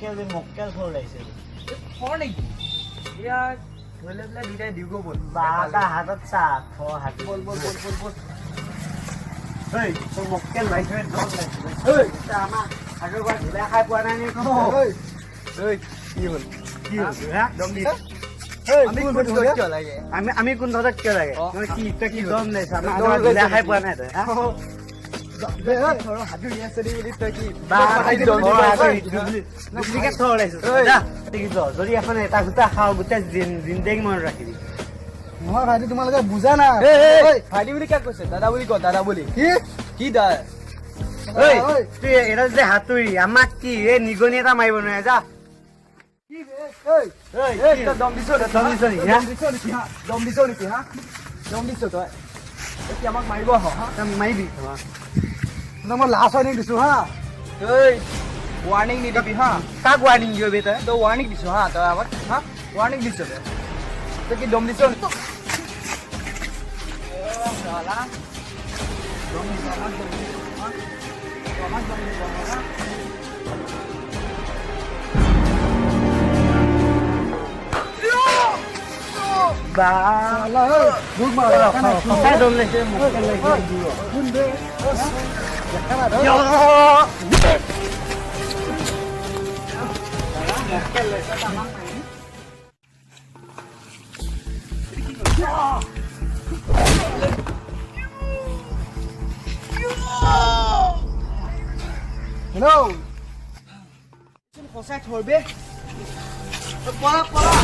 মক্কেল থৰ লাগিছে থৰ নেকি ইয়াৰ ধৰিলে বোলে দুটাই দিও গ'ল বাটা হাতত চাহ থৰ হাত বল বল বল বল বল এই তোৰ মক্কেল লাগিছে দম লাগিছে এই আমাৰ আগৰ পৰা ঢিলা খাই পোৱা নাই নেকি এই কি হ'ল দম দিছ আমি কোন ধৰক কিয় লাগে কি তই কি দম লৈছ আমাৰ ঢিলা খাই পোৱা নাই তই যদি এখন এটা গোটা খাওঁ গোটেই জিন্দেগী মনত ৰাখিবি নহয় ভাইটি তোমালোকে বুজা না ভাইটি বুলি কাক কৈছে দাদা বুলি ক দাদা বুলি কি দাদা তুই এটা যে হাতুৰি আমাক কি এই নিগনি এটা মাৰিব নোৱাৰে যা দম দিছ তই আমাক মাৰিব মাৰিবি মই লাষ্ট ৱাৰ্ণিং দিছো হা এই ৱাৰ্ণিং নিদিবি হা কাক ৱাৰ্ণিং দিবি তই তই ৱাৰ্ণিং দিছ হা তই আমাক হা ৱাৰ্ণিং দিছ তই কি দম দিছ সঁচাই দম লৈছে মক্কেল হেল্ল' সঁচাই থৰবে পলা পলা